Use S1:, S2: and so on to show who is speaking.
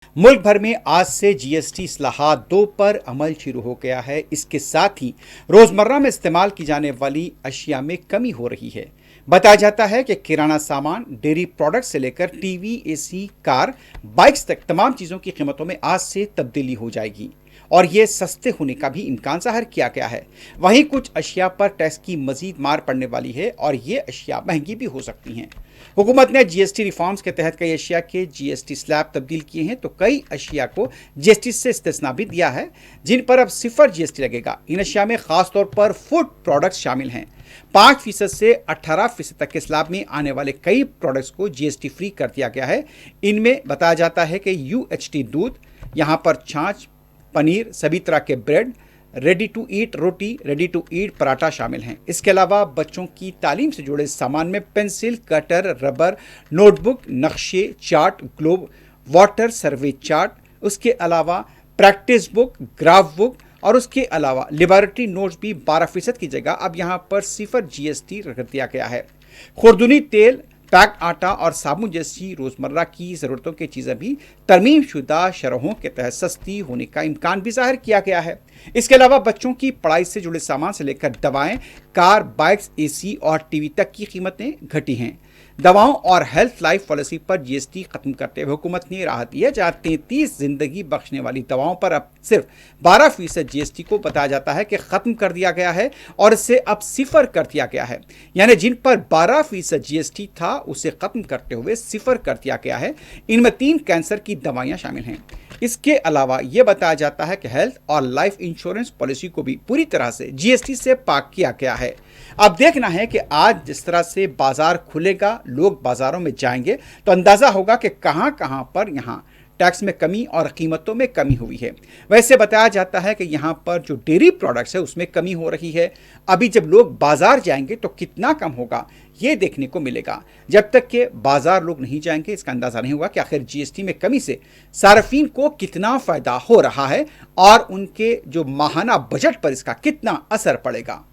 S1: मुल्क भर में आज से जीएसटी इस्लाहात 2 पर अमल शुरू हो गया है। इसके साथ ही रोजमर्रा में इस्तेमाल की जाने वाली अशिया में कमी हो रही है। बताया जाता है कि किराना सामान, डेयरी प्रोडक्ट से लेकर टीवी, एसी, कार, बाइक्स तक तमाम चीज़ों की कीमतों में आज से तब्दीली हो जाएगी और ये सस्ते होने का भी इम्कान ज़ाहिर किया गया है। वहीं कुछ अशिया पर टैक्स की मजीद मार पड़ने वाली है और ये अशिया महंगी भी हो सकती हैं। हुकूमत ने जीएसटी रिफॉर्म्स के तहत कई अशिया के जीएसटी स्लैब तब्दील किए हैं, तो कई अशिया को जीएसटी से इस्तिस्ना भी दिया है, जिन पर अब सिफर जीएसटी लगेगा। इन अशिया में खासतौर पर फूड प्रोडक्ट्स शामिल हैं। 5% से 18% तक के स्लैब में आने वाले कई प्रोडक्ट्स को जीएसटी फ्री कर दिया गया है। इनमें बताया जाता है कि यूएचटी दूध, यहाँ पर छाछ, पनीर, सभी तरह के ब्रेड, रेडी टू ईट रोटी, रेडी टू ईट पराठा शामिल हैं। इसके अलावा बच्चों की तालीम से जुड़े सामान में पेंसिल, कटर, रबर, नोटबुक, नक्शे, चार्ट, ग्लोब, वाटर सर्वे चार्ट, उसके अलावा प्रैक्टिस बुक, ग्राफ बुक और उसके अलावा लेबोरेटरी नोट्स भी 12% की जगह अब यहाँ पर सिफर जीएसटी रख दिया गया है। खुर्दुनी तेल, पैक आटा और साबुन जैसी रोज़मर्रा की ज़रूरतों की चीज़ें भी तरमीम शुदा शरहों के तहत सस्ती होने का इम्कान भी ज़ाहिर किया गया है। इसके अलावा बच्चों की पढ़ाई से जुड़े सामान से लेकर दवाएं, कार, बाइक्स, एसी और टीवी तक की कीमतें घटी हैं। दवाओं और हेल्थ लाइफ पॉलिसी पर जीएसटी खत्म करते हुए हुकूमत ने राहत दी है, जहां 33 जिंदगी बख्शने वाली दवाओं पर अब सिर्फ 12% जीएसटी को बताया जाता है कि खत्म कर दिया गया है और इसे अब सिफर कर दिया गया है। यानी जिन पर 12% जीएसटी था उसे खत्म करते हुए सिफर कर दिया गया है। इनमें 3 कैंसर की दवाइयां शामिल हैं। इसके अलावा यह बताया जाता है कि हेल्थ और लाइफ इंश्योरेंस पॉलिसी को भी पूरी तरह से जीएसटी से पाक किया गया है। अब देखना है कि आज जिस तरह से बाजार खुलेगा, लोग बाजारों में जाएंगे, तो अंदाजा होगा कि कहां कहां पर यहां टैक्स में कमी और कीमतों में कमी हुई है। वैसे बताया जाता है कि यहाँ पर जो डेयरी प्रोडक्ट्स है उसमें कमी हो रही है। अभी जब लोग बाजार जाएंगे तो कितना कम होगा ये देखने को मिलेगा। जब तक कि बाजार लोग नहीं जाएंगे इसका अंदाज़ा नहीं होगा कि आखिर जीएसटी में कमी से सार्फिन को कितना फ़ायदा हो रहा है और उनके जो माहाना बजट पर इसका कितना असर पड़ेगा।